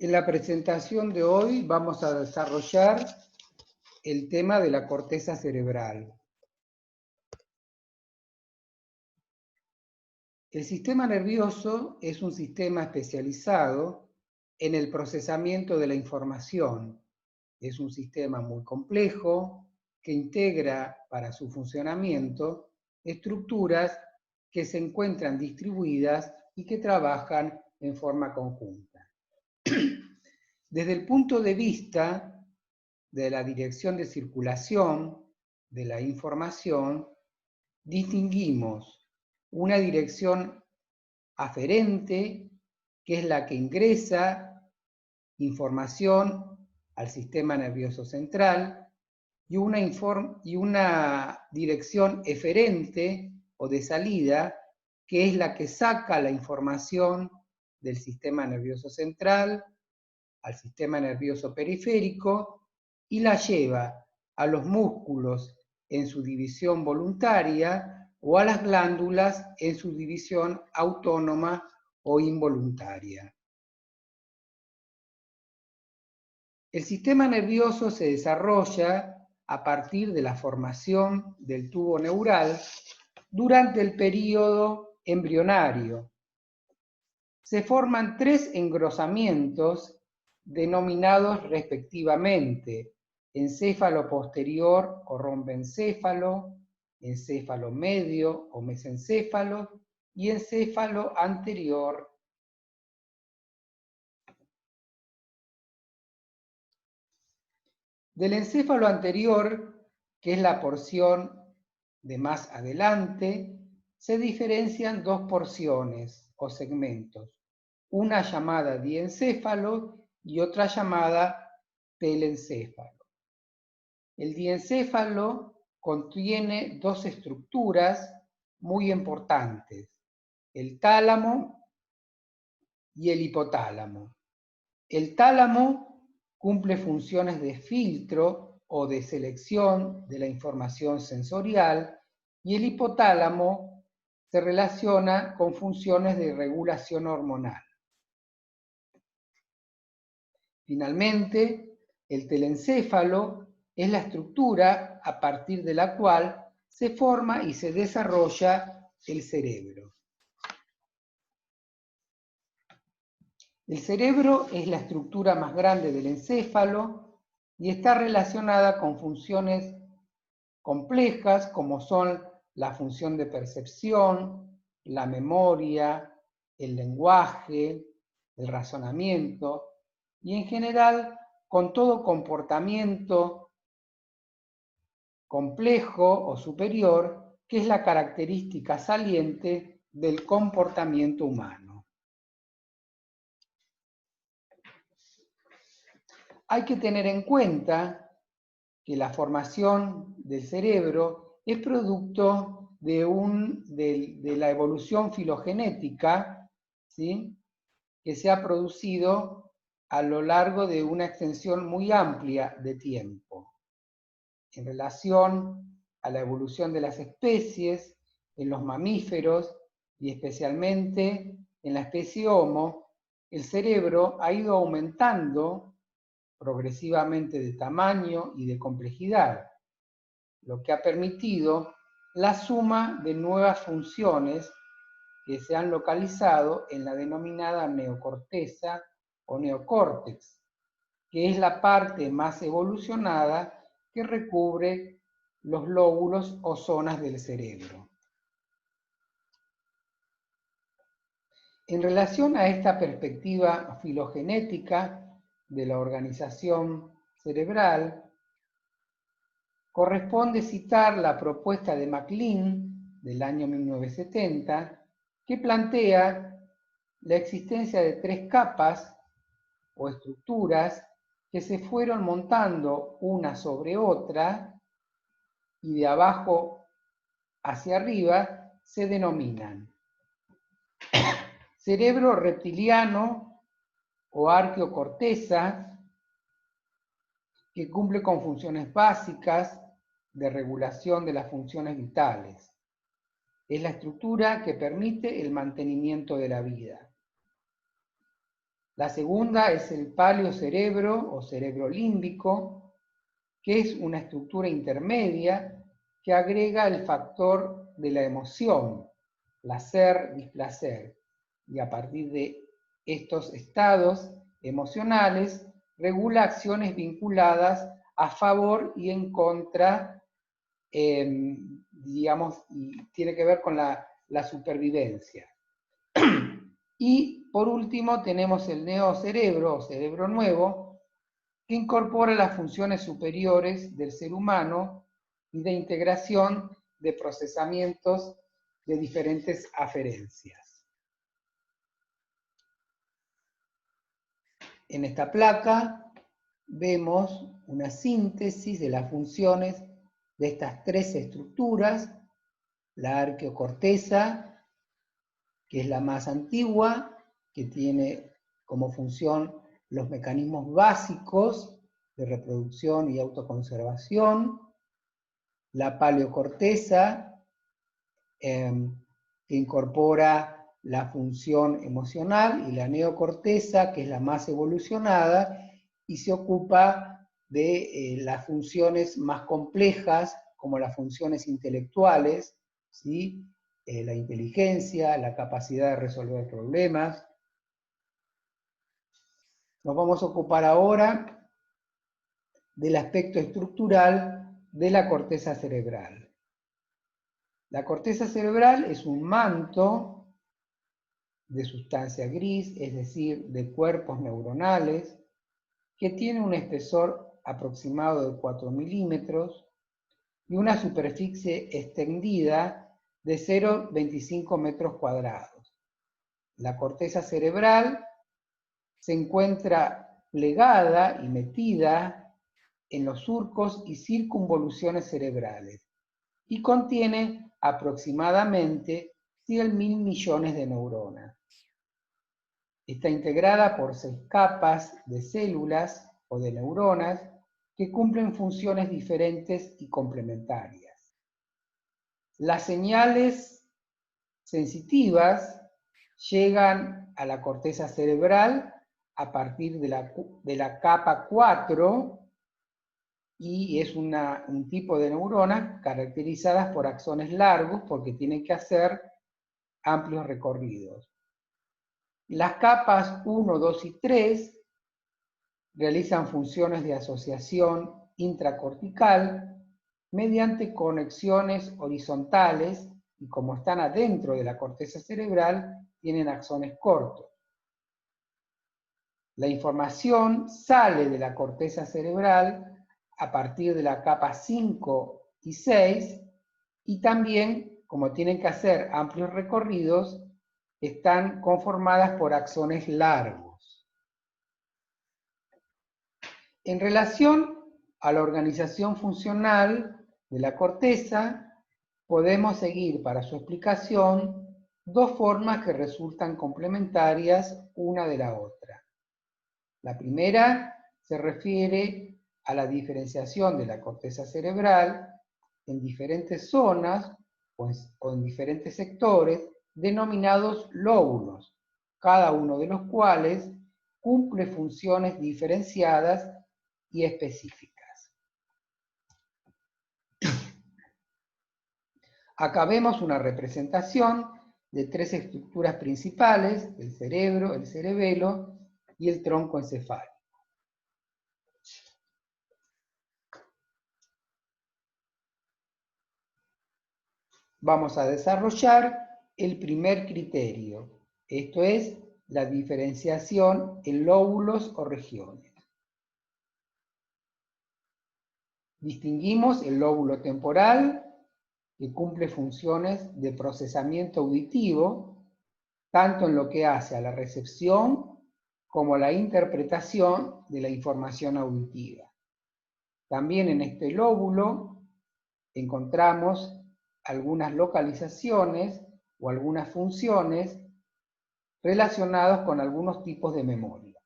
En la presentación de hoy vamos a desarrollar el tema de la corteza cerebral. El sistema nervioso es un sistema especializado en el procesamiento de la información. Es un sistema muy complejo que integra para su funcionamiento estructuras que se encuentran distribuidas y que trabajan en forma conjunta. Desde el punto de vista de la dirección de circulación de la información, distinguimos una dirección aferente, que es la que ingresa información al sistema nervioso central, y una dirección eferente o de salida, que es la que saca la información del sistema nervioso central al sistema nervioso periférico y la lleva a los músculos en su división voluntaria o a las glándulas en su división autónoma o involuntaria. El sistema nervioso se desarrolla a partir de la formación del tubo neural durante el período embrionario. Se forman 3 engrosamientos denominados respectivamente encéfalo posterior o rombencéfalo, encéfalo medio o mesencéfalo y encéfalo anterior. Del encéfalo anterior, que es la porción de más adelante, se diferencian 2 porciones o segmentos, una llamada diencéfalo y otra llamada telencéfalo. El diencéfalo contiene 2 estructuras muy importantes, el tálamo y el hipotálamo. El tálamo cumple funciones de filtro o de selección de la información sensorial y el hipotálamo se relaciona con funciones de regulación hormonal. Finalmente, el telencéfalo es la estructura a partir de la cual se forma y se desarrolla el cerebro. El cerebro es la estructura más grande del encéfalo y está relacionada con funciones complejas como son la función de percepción, la memoria, el lenguaje, el razonamiento y en general con todo comportamiento complejo o superior que es la característica saliente del comportamiento humano. Hay que tener en cuenta que la formación del cerebro es producto de la evolución filogenética, ¿sí?, que se ha producido a lo largo de una extensión muy amplia de tiempo. En relación a la evolución de las especies, en los mamíferos y especialmente en la especie Homo, el cerebro ha ido aumentando progresivamente de tamaño y de complejidad, lo que ha permitido la suma de nuevas funciones que se han localizado en la denominada neocorteza o neocórtex, que es la parte más evolucionada que recubre los lóbulos o zonas del cerebro. En relación a esta perspectiva filogenética de la organización cerebral, corresponde citar la propuesta de MacLean del año 1970, que plantea la existencia de 3 capas o estructuras que se fueron montando una sobre otra y de abajo hacia arriba se denominan cerebro reptiliano o arqueocorteza, que cumple con funciones básicas de regulación de las funciones vitales. Es la estructura que permite el mantenimiento de la vida. La segunda es el paleocerebro o cerebro límbico, que es una estructura intermedia que agrega el factor de la emoción, placer, displacer, y a partir de estos estados emocionales regula acciones vinculadas a favor y en contra, digamos, y tiene que ver con la supervivencia. Y por último tenemos el neocerebro o cerebro nuevo, que incorpora las funciones superiores del ser humano y de integración de procesamientos de diferentes aferencias. En esta placa vemos una síntesis de las funciones de estas tres estructuras: la arqueocorteza, que es la más antigua, que tiene como función los mecanismos básicos de reproducción y autoconservación; la paleocorteza, que incorpora la función emocional; y la neocorteza, que es la más evolucionada y se ocupa de las funciones más complejas, como las funciones intelectuales, ¿sí? La inteligencia, la capacidad de resolver problemas. Nos vamos a ocupar ahora del aspecto estructural de la corteza cerebral. La corteza cerebral es un manto de sustancia gris, es decir, de cuerpos neuronales, que tiene un espesor aproximado de 4 milímetros y una superficie extendida de 0,25 metros cuadrados. La corteza cerebral se encuentra plegada y metida en los surcos y circunvoluciones cerebrales y contiene aproximadamente 100.000 millones de neuronas. Está integrada por 6 capas de células o de neuronas que cumplen funciones diferentes y complementarias. Las señales sensitivas llegan a la corteza cerebral a partir de la capa 4 y es un tipo de neuronas caracterizadas por axones largos porque tienen que hacer amplios recorridos. Las capas 1, 2 y 3 realizan funciones de asociación intracortical mediante conexiones horizontales y como están adentro de la corteza cerebral, tienen axones cortos. La información sale de la corteza cerebral a partir de la capa 5 y 6 y también, como tienen que hacer amplios recorridos, están conformadas por axones largos. En relación a la organización funcional de la corteza, podemos seguir para su explicación dos formas que resultan complementarias una de la otra. La primera se refiere a la diferenciación de la corteza cerebral en diferentes zonas o en diferentes sectores denominados lóbulos, cada uno de los cuales cumple funciones diferenciadas y específicas. Acá vemos una representación de tres estructuras principales: el cerebro, el cerebelo y el tronco encefálico. Vamos a desarrollar el primer criterio, esto es la diferenciación en lóbulos o regiones. Distinguimos el lóbulo temporal, que cumple funciones de procesamiento auditivo, tanto en lo que hace a la recepción como a la interpretación de la información auditiva. También en este lóbulo encontramos algunas localizaciones o algunas funciones relacionadas con algunos tipos de memoria.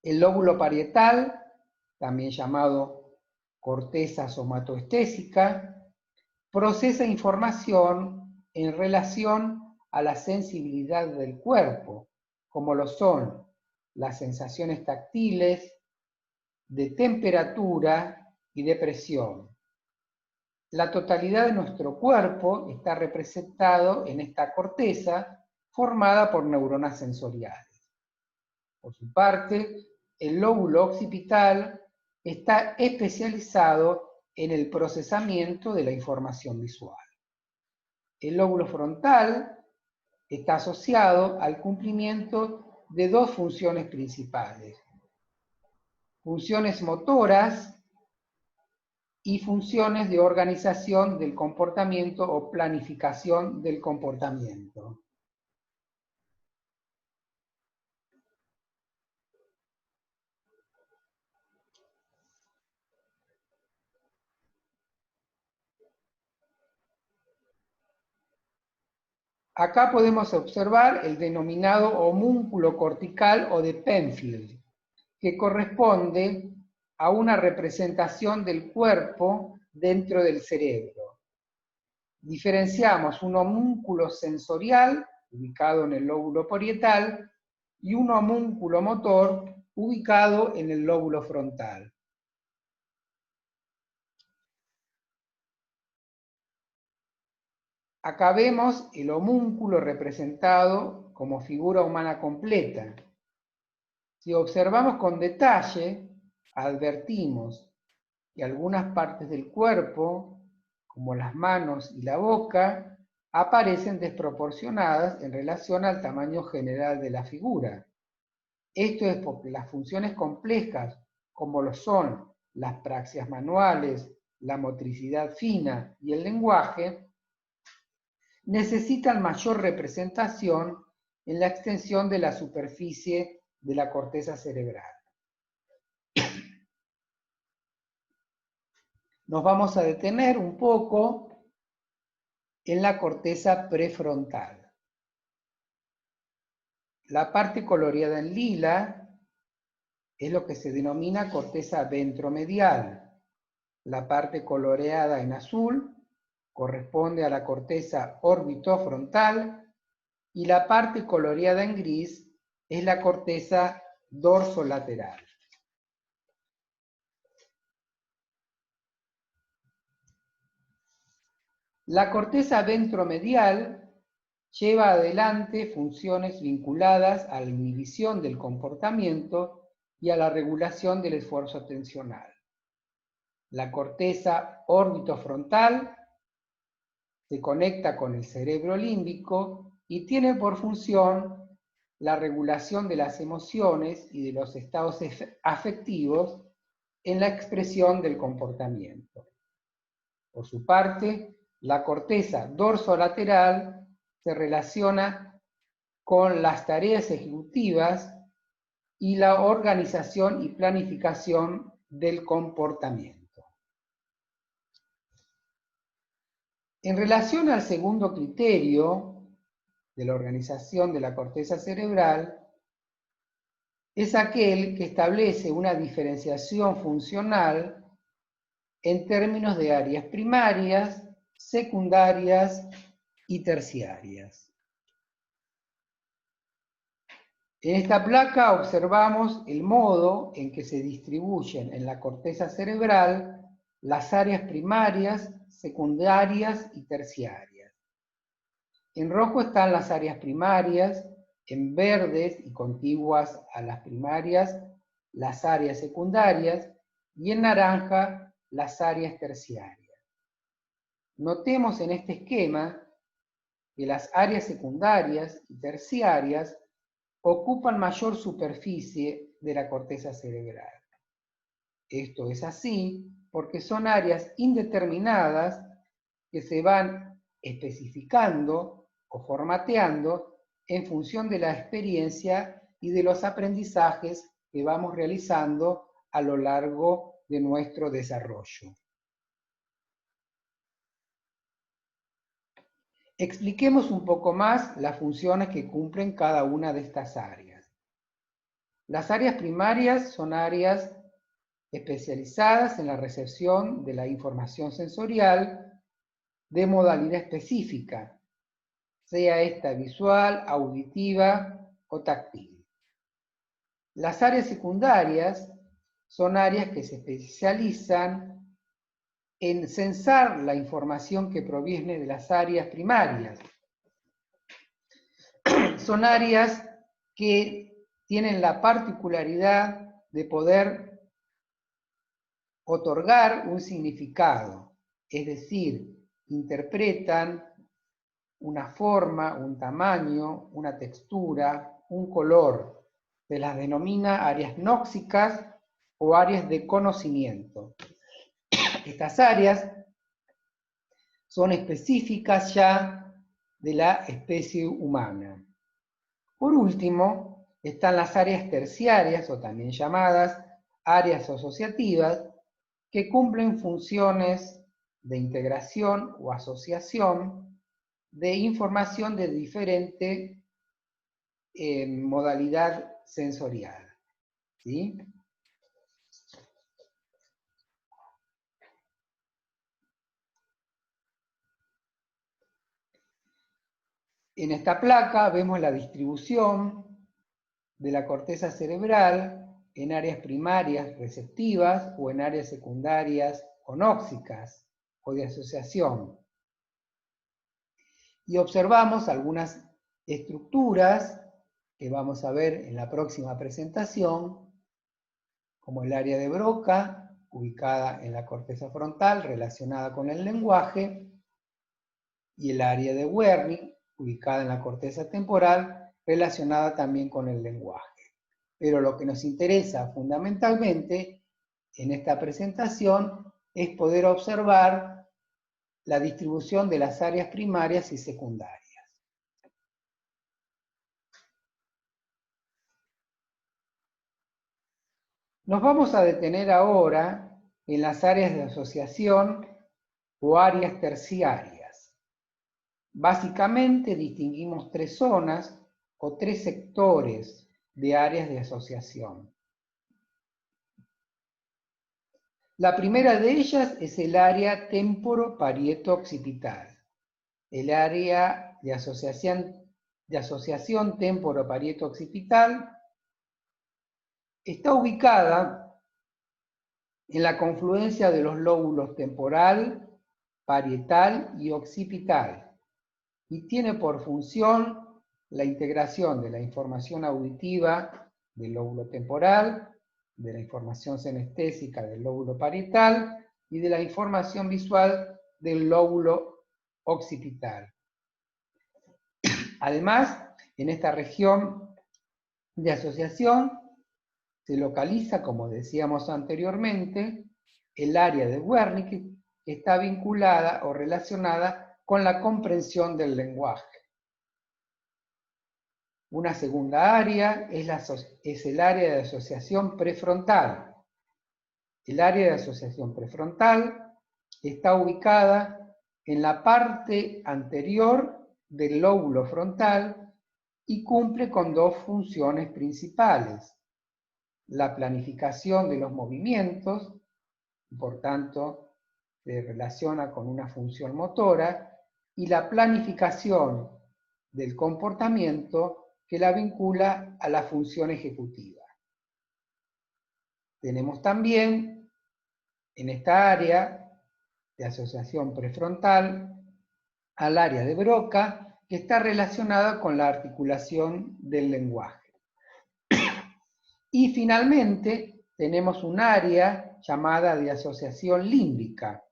El lóbulo parietal, también llamado corteza somatoestésica, procesa información en relación a la sensibilidad del cuerpo, como lo son las sensaciones táctiles, de temperatura y de presión. La totalidad de nuestro cuerpo está representado en esta corteza formada por neuronas sensoriales. Por su parte, el lóbulo occipital está especializado en el procesamiento de la información visual. El lóbulo frontal está asociado al cumplimiento de dos funciones principales: funciones motoras y funciones de organización del comportamiento o planificación del comportamiento. Acá podemos observar el denominado homúnculo cortical o de Penfield, que corresponde a una representación del cuerpo dentro del cerebro. Diferenciamos un homúnculo sensorial, ubicado en el lóbulo parietal, y un homúnculo motor, ubicado en el lóbulo frontal. Acá vemos el homúnculo representado como figura humana completa. Si observamos con detalle, advertimos que algunas partes del cuerpo, como las manos y la boca, aparecen desproporcionadas en relación al tamaño general de la figura. Esto es porque las funciones complejas, como lo son las praxias manuales, la motricidad fina y el lenguaje, necesitan mayor representación en la extensión de la superficie de la corteza cerebral. Nos vamos a detener un poco en la corteza prefrontal. La parte coloreada en lila es lo que se denomina corteza ventromedial. La parte coloreada en azul corresponde a la corteza orbitofrontal y la parte coloreada en gris es la corteza dorsolateral. La corteza ventromedial lleva adelante funciones vinculadas a la inhibición del comportamiento y a la regulación del esfuerzo atencional. La corteza orbitofrontal se conecta con el cerebro límbico y tiene por función la regulación de las emociones y de los estados afectivos en la expresión del comportamiento. Por su parte, la corteza dorsolateral se relaciona con las tareas ejecutivas y la organización y planificación del comportamiento. En relación al segundo criterio de la organización de la corteza cerebral, es aquel que establece una diferenciación funcional en términos de áreas primarias, secundarias y terciarias. En esta placa observamos el modo en que se distribuyen en la corteza cerebral las áreas primarias, secundarias y terciarias. En rojo están las áreas primarias, en verdes y contiguas a las primarias las áreas secundarias y en naranja las áreas terciarias. Notemos en este esquema que las áreas secundarias y terciarias ocupan mayor superficie de la corteza cerebral. Esto es así porque son áreas indeterminadas que se van especificando o formateando en función de la experiencia y de los aprendizajes que vamos realizando a lo largo de nuestro desarrollo. Expliquemos un poco más las funciones que cumplen cada una de estas áreas. Las áreas primarias son áreas especializadas en la recepción de la información sensorial de modalidad específica, sea esta visual, auditiva o táctil. Las áreas secundarias son áreas que se especializan en censar la información que proviene de las áreas primarias. Son áreas que tienen la particularidad de poder otorgar un significado, es decir, interpretan una forma, un tamaño, una textura, un color. Se las denomina áreas nóxicas o áreas de conocimiento. Estas áreas son específicas ya de la especie humana. Por último, están las áreas terciarias, o también llamadas áreas asociativas, que cumplen funciones de integración o asociación de información de diferente modalidad sensorial. ¿Sí? En esta placa vemos la distribución de la corteza cerebral en áreas primarias receptivas o en áreas secundarias onóxicas o de asociación. Y observamos algunas estructuras que vamos a ver en la próxima presentación, como el área de Broca, ubicada en la corteza frontal, relacionada con el lenguaje, y el área de Wernicke, ubicada en la corteza temporal, relacionada también con el lenguaje. Pero lo que nos interesa fundamentalmente en esta presentación es poder observar la distribución de las áreas primarias y secundarias. Nos vamos a detener ahora en las áreas de asociación o áreas terciarias. Básicamente distinguimos tres zonas o tres sectores de áreas de asociación. La primera de ellas es el área temporoparieto-occipital. El área de asociación temporoparieto-occipital está ubicada en la confluencia de los lóbulos temporal, parietal y occipital, y tiene por función la integración de la información auditiva del lóbulo temporal, de la información senestésica del lóbulo parietal y de la información visual del lóbulo occipital. Además, en esta región de asociación se localiza, como decíamos anteriormente, el área de Wernicke, que está vinculada o relacionada con la comprensión del lenguaje. Una segunda área es el área de asociación prefrontal. El área de asociación prefrontal está ubicada en la parte anterior del lóbulo frontal y cumple con dos funciones principales: la planificación de los movimientos, por tanto, se relaciona con una función motora, y la planificación del comportamiento, que la vincula a la función ejecutiva. Tenemos también en esta área de asociación prefrontal al área de Broca, que está relacionada con la articulación del lenguaje. Y finalmente tenemos un área llamada de asociación límbica.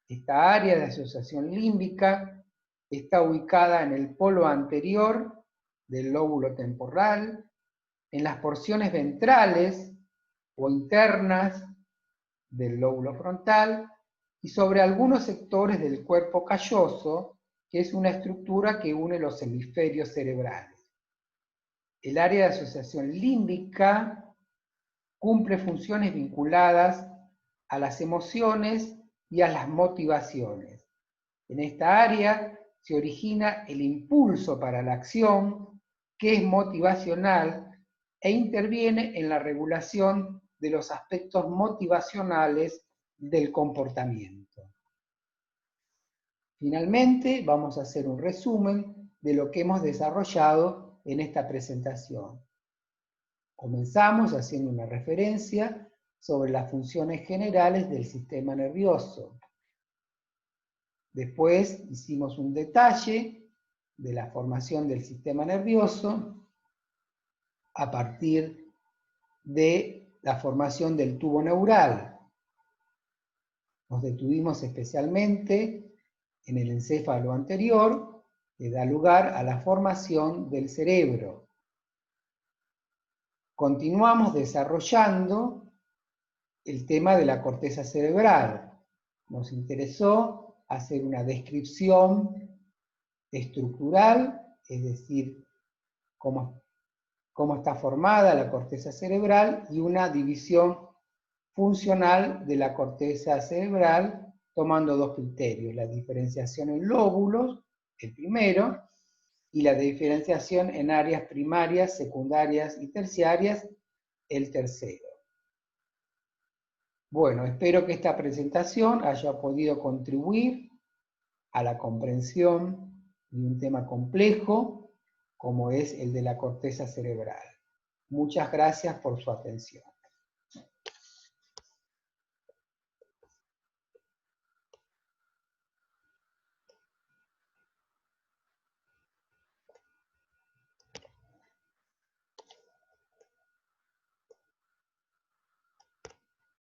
Esta área de asociación límbica está ubicada en el polo anterior del lóbulo temporal, en las porciones ventrales o internas del lóbulo frontal y sobre algunos sectores del cuerpo calloso, que es una estructura que une los hemisferios cerebrales. El área de asociación límbica cumple funciones vinculadas a las emociones y a las motivaciones. En esta área se origina el impulso para la acción, que es motivacional e interviene en la regulación de los aspectos motivacionales del comportamiento. Finalmente, vamos a hacer un resumen de lo que hemos desarrollado en esta presentación. Comenzamos haciendo una referencia sobre las funciones generales del sistema nervioso. Después hicimos un detalle de la formación del sistema nervioso a partir de la formación del tubo neural. Nos detuvimos especialmente en el encéfalo anterior, que da lugar a la formación del cerebro. Continuamos desarrollando el tema de la corteza cerebral. Nos interesó hacer una descripción estructural, es decir, cómo está formada la corteza cerebral, y una división funcional de la corteza cerebral, tomando dos criterios: la diferenciación en lóbulos, el primero, y la diferenciación en áreas primarias, secundarias y terciarias, el tercero. Bueno, espero que esta presentación haya podido contribuir a la comprensión de un tema complejo como es el de la corteza cerebral. Muchas gracias por su atención.